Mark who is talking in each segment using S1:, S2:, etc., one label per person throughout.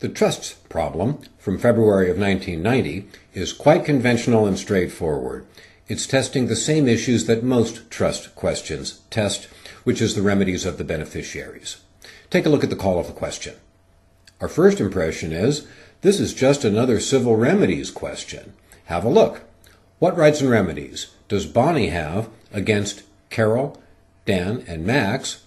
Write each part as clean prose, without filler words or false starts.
S1: The trusts problem from February of 1990 is quite conventional and straightforward. It's testing the same issues that most trust questions test, which is the remedies of the beneficiaries. Take a look at the call of the question. Our first impression is, this is just another civil remedies question. Have a look. What rights and remedies does Bonnie have against Carol, Dan, and Max?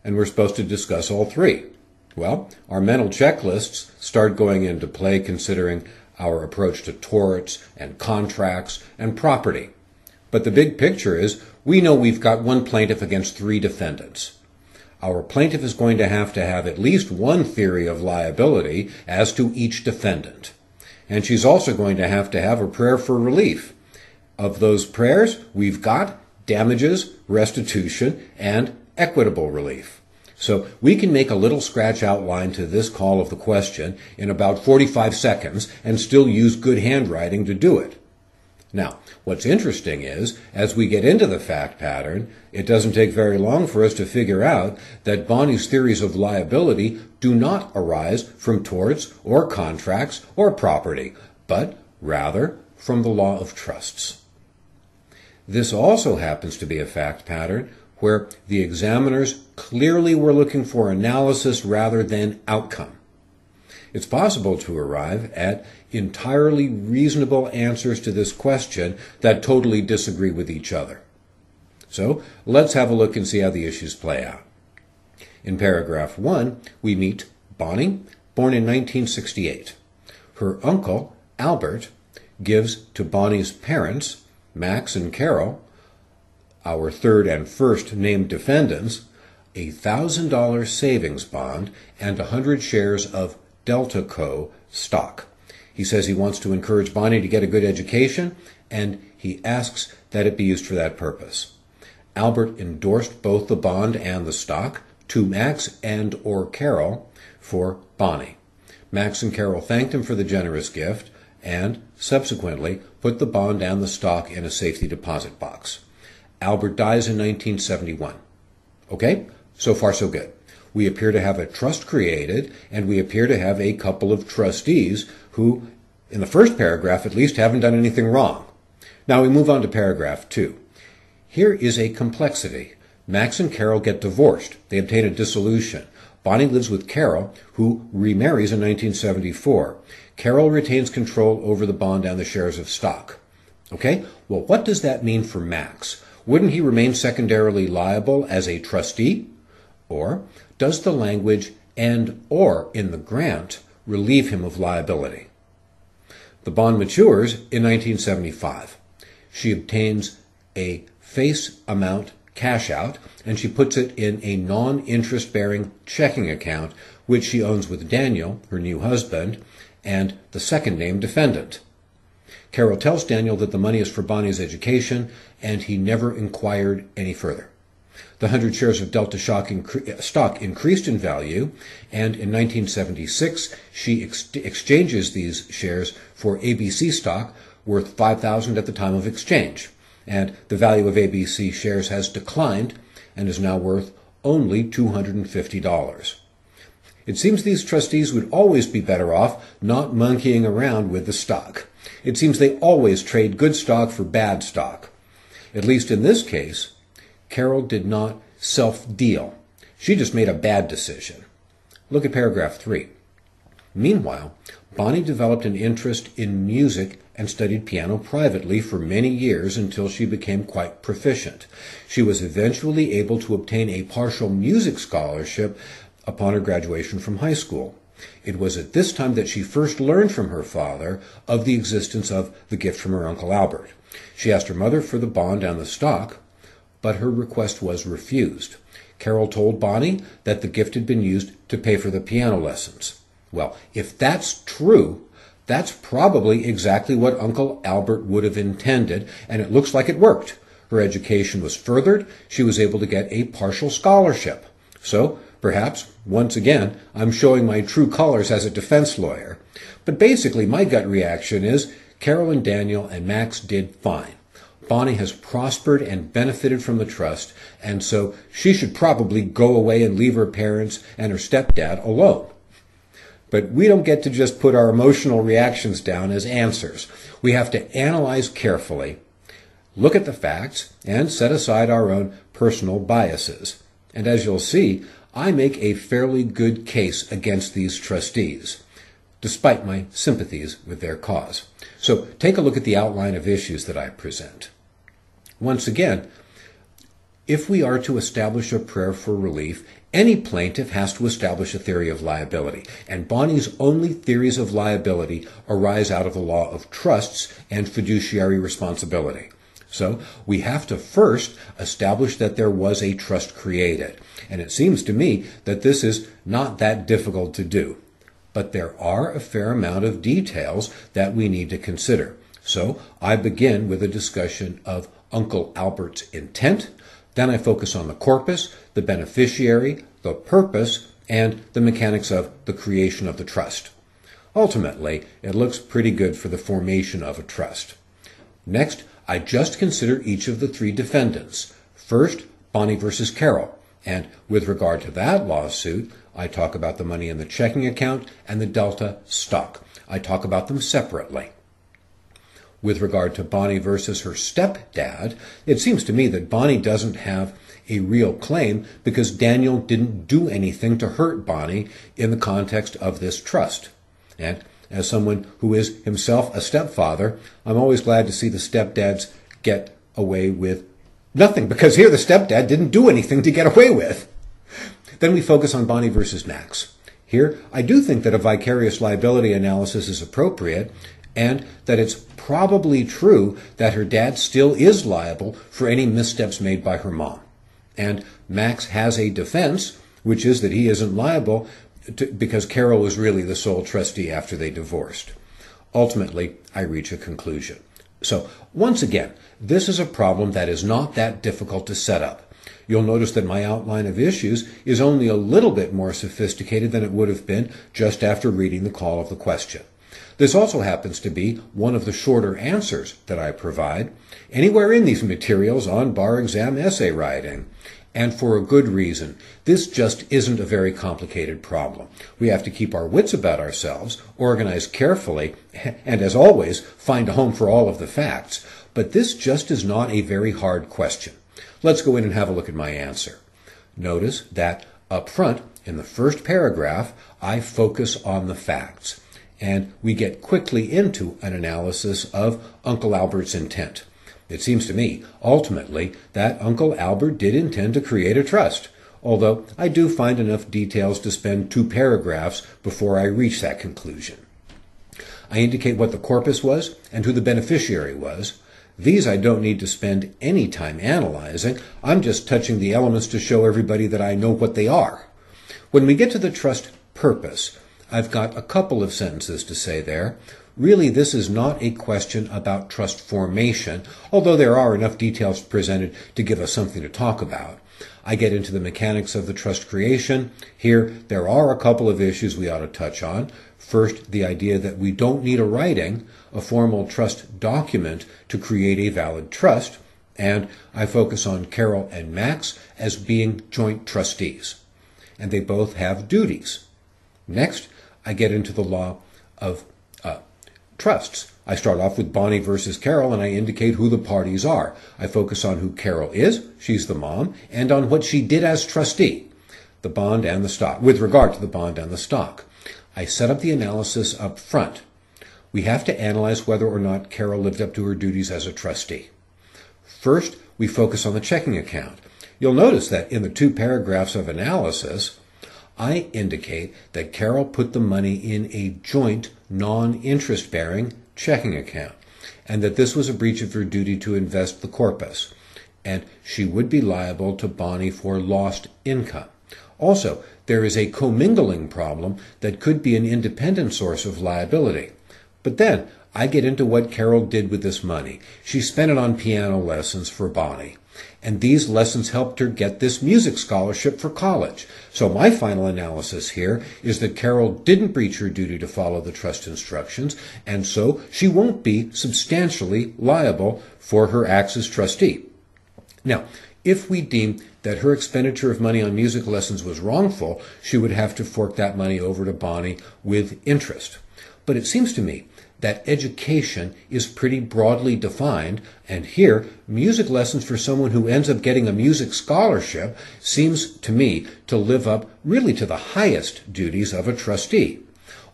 S1: And we're supposed to discuss all three. Well, our mental checklists start going into play considering our approach to torts and contracts and property. But the big picture is we know we've got one plaintiff against three defendants. Our plaintiff is going to have at least one theory of liability as to each defendant. And she's also going to have a prayer for relief. Of those prayers, we've got damages, restitution, and equitable relief. So we can make a little scratch outline to this call of the question in about 45 seconds and still use good handwriting to do it. Now, what's interesting is, as we get into the fact pattern, it doesn't take very long for us to figure out that Bonnie's theories of liability do not arise from torts or contracts or property, but rather from the law of trusts. This also happens to be a fact pattern where the examiners clearly were looking for analysis rather than outcome. It's possible to arrive at entirely reasonable answers to this question that totally disagree with each other. So let's have a look and see how the issues play out. In paragraph 1, we meet Bonnie, born in 1968. Her uncle, Albert, gives to Bonnie's parents, Max and Carol, our third and first named defendants, a $1,000 savings bond and 100 shares of Delta Co. stock. He says he wants to encourage Bonnie to get a good education, and he asks that it be used for that purpose. Albert endorsed both the bond and the stock to Max and or Carol for Bonnie. Max and Carol thanked him for the generous gift and subsequently put the bond and the stock in a safety deposit box. Albert dies in 1971. Okay, so far so good. We appear to have a trust created, and we appear to have a couple of trustees who, in the first paragraph at least, haven't done anything wrong. Now we move on to paragraph 2. Here is a complexity. Max and Carol get divorced. They obtain a dissolution. Bonnie lives with Carol, who remarries in 1974. Carol retains control over the bond and the shares of stock. Okay, well, what does that mean for Max? Wouldn't he remain secondarily liable as a trustee? Or does the language "and or" in the grant relieve him of liability? The bond matures in 1975. She obtains a face amount cash out, and she puts it in a non-interest-bearing checking account, which she owns with Daniel, her new husband, and the second named defendant. Carol tells Daniel that the money is for Bonnie's education, and he never inquired any further. The 100 shares of Delta stock increased in value, and in 1976, she exchanges these shares for ABC stock worth $5,000 at the time of exchange. And the value of ABC shares has declined and is now worth only $250. It seems these trustees would always be better off not monkeying around with the stock. It seems they always trade good stock for bad stock. At least in this case, Carol did not self-deal. She just made a bad decision. Look at paragraph 3. Meanwhile, Bonnie developed an interest in music and studied piano privately for many years until she became quite proficient. She was eventually able to obtain a partial music scholarship upon her graduation from high school. It was at this time that she first learned from her father of the existence of the gift from her Uncle Albert. She asked her mother for the bond and the stock, but her request was refused. Carol told Bonnie that the gift had been used to pay for the piano lessons. Well, if that's true, that's probably exactly what Uncle Albert would have intended, and it looks like it worked. Her education was furthered. She was able to get a partial scholarship. So, perhaps, once again, I'm showing my true colors as a defense lawyer. But basically, my gut reaction is Carol and Daniel and Max did fine. Bonnie has prospered and benefited from the trust, and so she should probably go away and leave her parents and her stepdad alone. But we don't get to just put our emotional reactions down as answers. We have to analyze carefully, look at the facts, and set aside our own personal biases. And as you'll see, I make a fairly good case against these trustees, despite my sympathies with their cause. So take a look at the outline of issues that I present. Once again, if we are to establish a prayer for relief, any plaintiff has to establish a theory of liability, and Bonnie's only theories of liability arise out of the law of trusts and fiduciary responsibility. So we have to first establish that there was a trust created, and it seems to me that this is not that difficult to do. But there are a fair amount of details that we need to consider. So I begin with a discussion of Uncle Albert's intent. Then I focus on the corpus, the beneficiary, the purpose, and the mechanics of the creation of the trust. Ultimately, it looks pretty good for the formation of a trust. Next, I just consider each of the three defendants. First, Bonnie versus Carol. And with regard to that lawsuit, I talk about the money in the checking account and the Delta stock. I talk about them separately. With regard to Bonnie versus her stepdad, it seems to me that Bonnie doesn't have a real claim because Daniel didn't do anything to hurt Bonnie in the context of this trust. And as someone who is himself a stepfather, I'm always glad to see the stepdads get away with nothing, because here the stepdad didn't do anything to get away with. Then we focus on Bonnie versus Max. Here, I do think that a vicarious liability analysis is appropriate, and that it's probably true that her dad still is liable for any missteps made by her mom. And Max has a defense, which is that he isn't liable because Carol was really the sole trustee after they divorced. Ultimately, I reach a conclusion. So, once again, this is a problem that is not that difficult to set up. You'll notice that my outline of issues is only a little bit more sophisticated than it would have been just after reading the call of the question. This also happens to be one of the shorter answers that I provide anywhere in these materials on bar exam essay writing. And for a good reason. This just isn't a very complicated problem. We have to keep our wits about ourselves, organize carefully, and as always, find a home for all of the facts. But this just is not a very hard question. Let's go in and have a look at my answer. Notice that up front, in the first paragraph, I focus on the facts. And we get quickly into an analysis of Uncle Albert's intent. It seems to me, ultimately, that Uncle Albert did intend to create a trust, although I do find enough details to spend 2 paragraphs before I reach that conclusion. I indicate what the corpus was and who the beneficiary was. These I don't need to spend any time analyzing. I'm just touching the elements to show everybody that I know what they are. When we get to the trust purpose, I've got a couple of sentences to say there. Really, this is not a question about trust formation, although there are enough details presented to give us something to talk about. I get into the mechanics of the trust creation. Here, there are a couple of issues we ought to touch on. First, the idea that we don't need a writing, a formal trust document, to create a valid trust. And I focus on Carol and Max as being joint trustees. And they both have duties. Next, I get into the law of trusts. I start off with Bonnie versus Carol, and I indicate who the parties are. I focus on who Carol is, she's the mom, and on what she did as trustee, the bond and the stock, with regard to the bond and the stock. I set up the analysis up front. We have to analyze whether or not Carol lived up to her duties as a trustee. First, we focus on the checking account. You'll notice that in the 2 paragraphs of analysis, I indicate that Carol put the money in a joint, non-interest-bearing checking account, and that this was a breach of her duty to invest the corpus, and she would be liable to Bonnie for lost income. Also, there is a commingling problem that could be an independent source of liability. But then, I get into what Carol did with this money. She spent it on piano lessons for Bonnie. And these lessons helped her get this music scholarship for college. So my final analysis here is that Carol didn't breach her duty to follow the trust instructions, and so she won't be substantially liable for her acts as trustee. Now, If we deem that her expenditure of money on music lessons was wrongful, she would have to fork that money over to Bonnie with interest. But it seems to me that education is pretty broadly defined, and here, music lessons for someone who ends up getting a music scholarship seems to me to live up really to the highest duties of a trustee.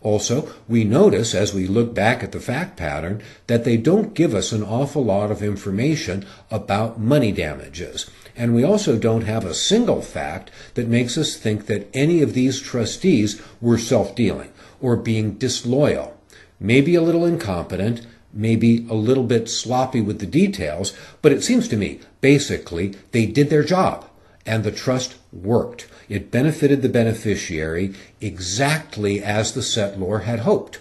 S1: Also, we notice as we look back at the fact pattern that they don't give us an awful lot of information about money damages. And we also don't have a single fact that makes us think that any of these trustees were self-dealing or being disloyal. Maybe a little incompetent, maybe a little bit sloppy with the details, but it seems to me, basically, they did their job, and the trust worked. It benefited the beneficiary exactly as the settlor had hoped.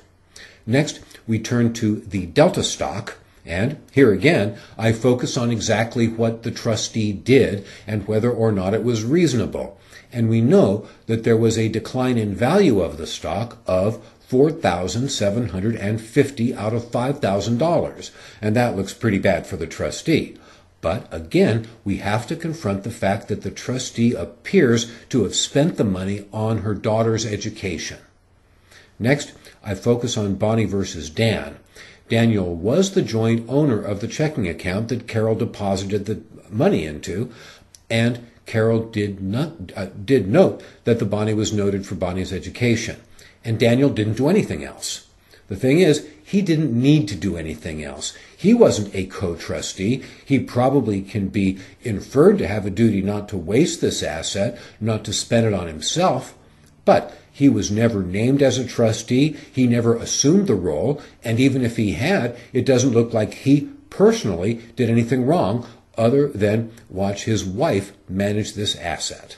S1: Next, we turn to the Delta stock, and here again, I focus on exactly what the trustee did and whether or not it was reasonable. And we know that there was a decline in value of the stock of $4,750 out of $5,000, and that looks pretty bad for the trustee. But again, we have to confront the fact that the trustee appears to have spent the money on her daughter's education. Next, I focus on Bonnie versus Dan. Daniel was the joint owner of the checking account that Carol deposited the money into, and Carol did note that the Bonnie was noted for Bonnie's education. And Daniel didn't do anything else. The thing is, he didn't need to do anything else. He wasn't a co-trustee. He probably can be inferred to have a duty not to waste this asset, not to spend it on himself. But he was never named as a trustee. He never assumed the role. And even if he had, it doesn't look like he personally did anything wrong other than watch his wife manage this asset.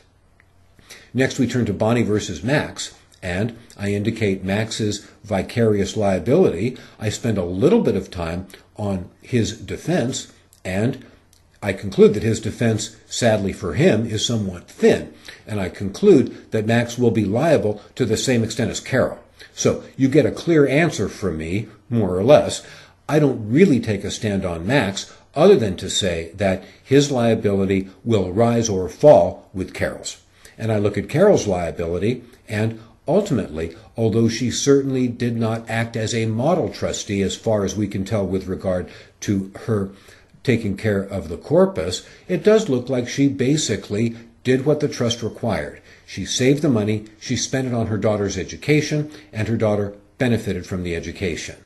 S1: Next, we turn to Bonnie versus Max. And I indicate Max's vicarious liability. I spend a little bit of time on his defense, and I conclude that his defense, sadly for him, is somewhat thin. And I conclude that Max will be liable to the same extent as Carol. So you get a clear answer from me, more or less. I don't really take a stand on Max, other than to say that his liability will rise or fall with Carol's. And I look at Carol's liability, and ultimately, although she certainly did not act as a model trustee as far as we can tell with regard to her taking care of the corpus, it does look like she basically did what the trust required. She saved the money, she spent it on her daughter's education, and her daughter benefited from the education.